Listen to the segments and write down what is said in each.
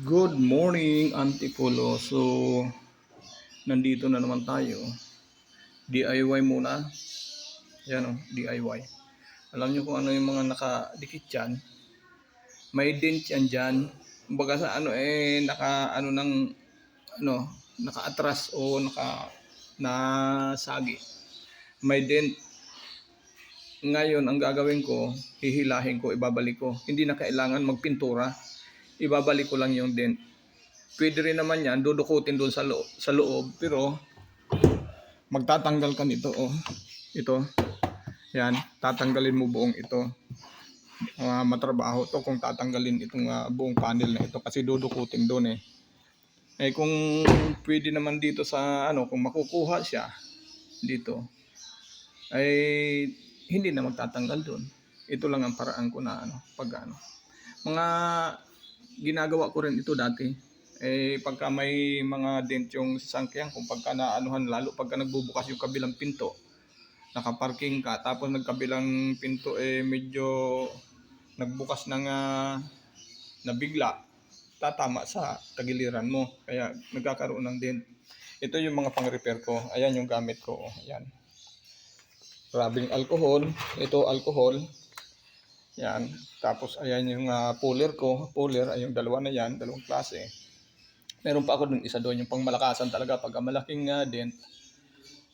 Good morning, Antipolo. So, nandito na naman tayo. DIY muna. Yan o, DIY. Alam nyo kung ano yung mga nakadikit dyan. May dent yan dyan. Kumbaga sa naka, naka-atras o nasagi. May dent. Ngayon, ang gagawin ko, hihilahin ko, ibabalik ko. Hindi na kailangan magpintura. Ibabalik ko lang yung dent. Pwede rin naman yan, dudukutin doon sa loob, pero magtatanggal ka nito, oh. Ito, yan, tatanggalin mo buong ito. Matrabaho to kung tatanggalin itong buong panel na ito kasi dudukutin doon eh. Kung pwede naman dito sa kung makukuha siya dito, ay hindi na magtatanggal doon. Ito lang ang paraan ko na mga ginagawa ko rin ito dati. Pagka may mga dent yung sasakyan, kung pagka naanuhan, lalo pagka nagbubukas yung kabilang pinto, nakaparking ka, tapos nagkabilang pinto medyo nagbukas ng nabigla, tatama sa tagiliran mo, kaya nagkakaroon ng dent. Ito yung mga pang-repair ko. Ayan yung gamit ko. Ayan. Rubbing alcohol. Ito alcohol. Yan. Tapos ayan yung puller ko. Puller ay yung dalawa na yan. Dalawang klase. Meron pa ako dun isa doon. Yung pangmalakasan talaga. Pag malaking dent,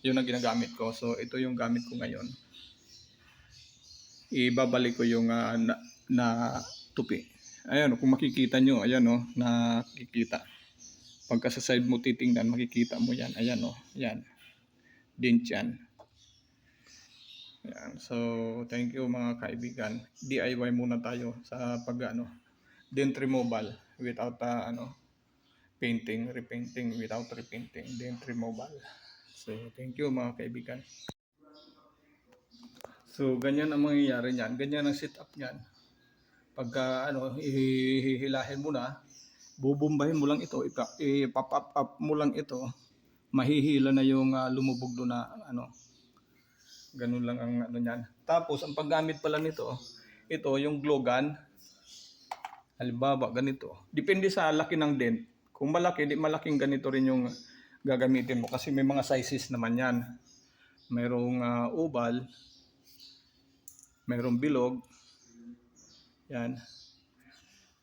yun ang ginagamit ko. So ito yung gamit ko ngayon. Ibabalik ko yung na tupi. Ayan, kung makikita nyo, ayan o, nakikita. Pagka sa side mo titingnan, makikita mo yan. Ayan o, yan. Dent yan. Ayan. So, thank you mga kaibigan. DIY muna tayo sa dent removal without painting, repainting, without repainting, dent removal. So, thank you mga kaibigan. So, ganyan ang mangyayari niyan. Ganyan ang setup niyan. Pagka hihilahin mo na, bubumbahin mo lang ito, ipap up mo lang ito, mahihila na yung lumubog doon na ganun lang ang niyan. Tapos ang paggamit pala nito, ito yung glue gun. Halimbawa ganito. Depende sa laki ng dent. Kung malaki, di malaking ganito rin yung gagamitin mo kasi may mga sizes naman yan. Mayroong oval, mayroong bilog. Yan.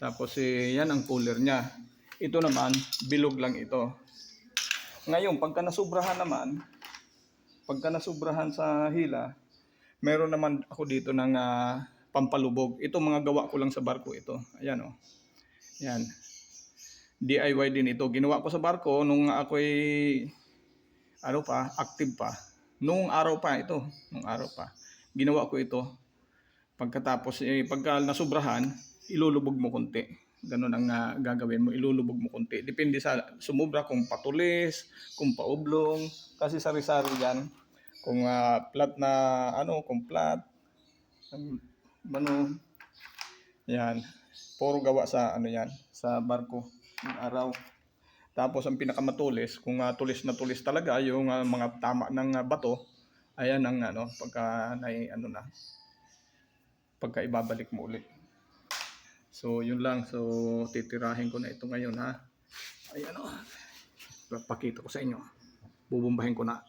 Tapos yan ang puller niya. Ito naman, bilog lang ito. Ngayon, pagka nasubrahan sa hila, meron naman ako dito ng pampalubog. Ito mga gawa ko lang sa barko ito. Ayan o. Yan. DIY din ito. Ginawa ko sa barko nung ako'y active pa. Nung araw pa ito. Ginawa ko ito. Pagkatapos, pagka nasubrahan, ilulubog mo konti. Ganun ang gagawin mo, ilulubog mo konti. Depende sa sumubra, kung patulis, kung paublong. Kasi sari-sari yan. Kung flat na, kung flat, yan. Puro gawa sa, yan, sa barko, yung araw. Tapos ang pinakamatulis, kung tulis na tulis talaga, yung mga tama ng bato, ayan ang pagka ibabalik mo ulit. So yun lang. So titirahin ko na ito ngayon ha. Ayan o. Pakita ko sa inyo. Bubumbahin ko na.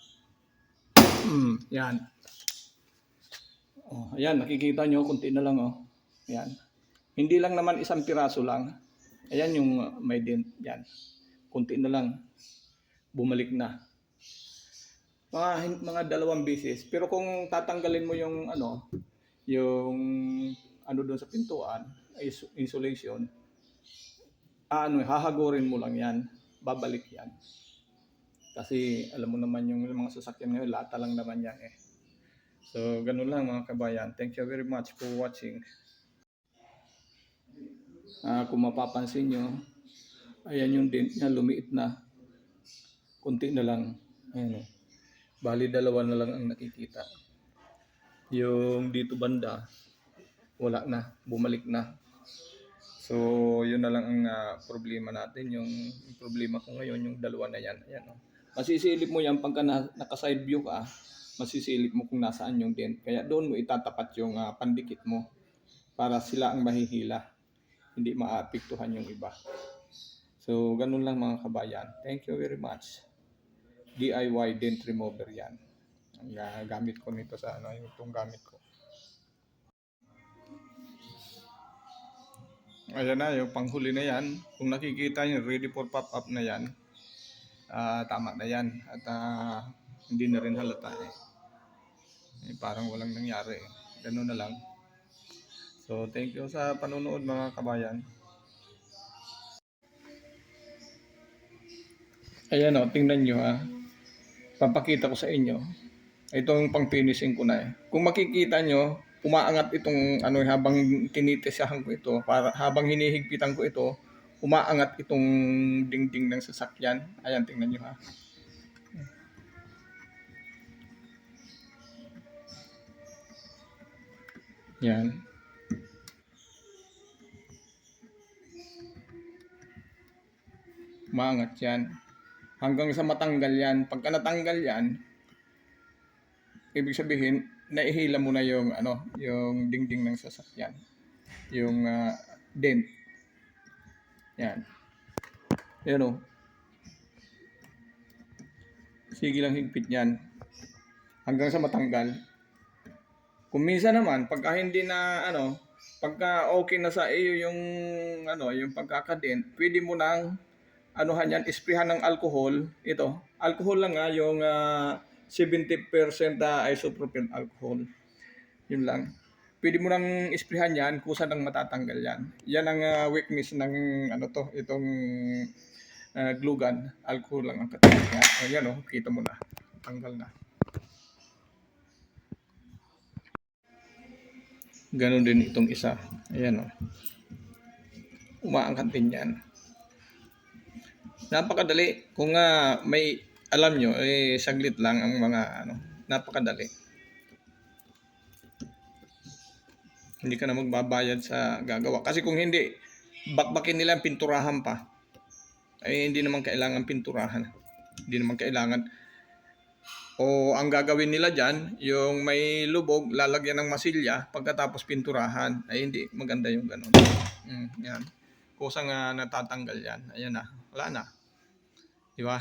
Yan. Oh, ayan, nakikita nyo, kunti na lang oh. Yan. Hindi lang naman isang piraso lang. Ayan yung may dent. Yan. Kunti na lang. Bumalik na. Mga dalawang beses. Pero kung tatanggalin mo yung doon sa pintuan, insulation, hahagurin mo lang yan, babalik yan. Kasi alam mo naman yung mga sasakyan ngayon, lata lang naman yan eh. So ganun lang mga kabayan. Thank you very much for watching. Kung mapapansin nyo, ayan yung dent niya, lumiit na. Kunti na lang. Ayan, bali dalawa na lang ang nakikita. Yung dito banda, wala na, bumalik na. So yun na lang ang problema natin. Yung problema ko ngayon, yung dalawa na yan. Ayan, masisilip mo yan pagka naka-side view ka, masisilip mo kung nasaan yung dent. Kaya doon mo itatapat yung pandikit mo para sila ang mahihila, hindi maapektuhan yung iba. So, ganun lang mga kabayan. Thank you very much. DIY dent remover yan. Ang gamit ko nito sa ano, itong gamit ko. Ayan na, yung panghuli na yan. Kung nakikita nyo, ready for pop-up na yan. Tama na yan. At hindi na rin halata eh. Parang walang nangyari eh. Ganun na lang. So, thank you sa panonood mga kabayan. Ayan o, tingnan nyo ha. Papakita ko sa inyo. Itong pang finishing ko na eh. Kung makikita nyo, umaangat itong ano habang tinitisahan ko ito, para habang hinihigpitan ko ito, umaangat itong dingding ng sasakyan. Ayan, tingnan nyo ha. Yan. Umaangat yan. Hanggang sa matanggal yan. Pagka natanggal yan, ibig sabihin, naihila mo na yung ano, yung dingding ng sasakyan. Yung dent. Yan. Yan o. Sige lang higpit yan. Hanggang sa matanggal. Kung minsan naman, pagka hindi na ano, pagka okay na sa iyo yung ano, yung pagkakadent, pwede mo nang anuhan yan, isprihan ng alcohol. Ito, alcohol lang yung 70% isopropyl alcohol. Yun lang. Pwede mo nang isprihan yan kung saan ang matatanggal yan. Yan ang weakness ng ano to, itong glue gun. Alcohol lang ang katayan. Ayan o, kita mo na. Tanggal na. Ganon din itong isa. Ayan o. Umaangkat din yan. Napakadali. Kung may alam nyo, saglit lang ang mga ano. Napakadali. Hindi ka na magbabayad sa gagawa. Kasi kung hindi, bakbakin nila ang pinturahan pa. Ay hindi naman kailangan pinturahan. Hindi naman kailangan. O ang gagawin nila dyan, yung may lubog, lalagyan ng masilya, pagkatapos pinturahan. Ay hindi maganda yung ganun. Yan. Kusang natatanggal yan. Ayan na. Wala na. Diba?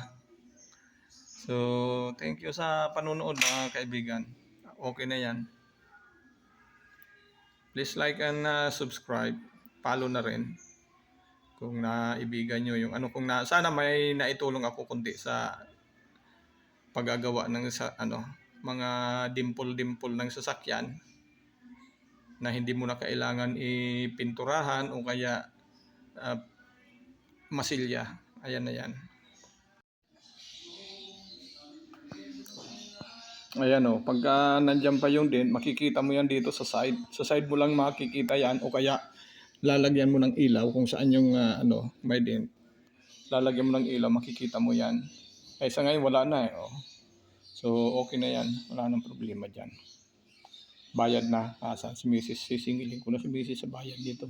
So, thank you sa panunood mga kaibigan. Okay na yan. Please like and subscribe. Follow na rin. Kung naibigan nyo yung ano, sana may naitulong ako kundi sa paggagawa ng ano, mga dimple-dimple ng sasakyan na hindi mo na kailangan ipinturahan o kaya masilya. Ayan na yan. Ayan o, pagka nandyan pa yung dent, makikita mo yan dito sa side. Sa side mo lang makikita yan o kaya lalagyan mo ng ilaw kung saan yung ano, may dent. Lalagyan mo ng ilaw, makikita mo yan. Ay sa ngayon wala na eh. Oh. So okay na yan, wala nang problema dyan. Bayad na, si Mrs. Sisingilin ko na si Mrs. sa bayad dito.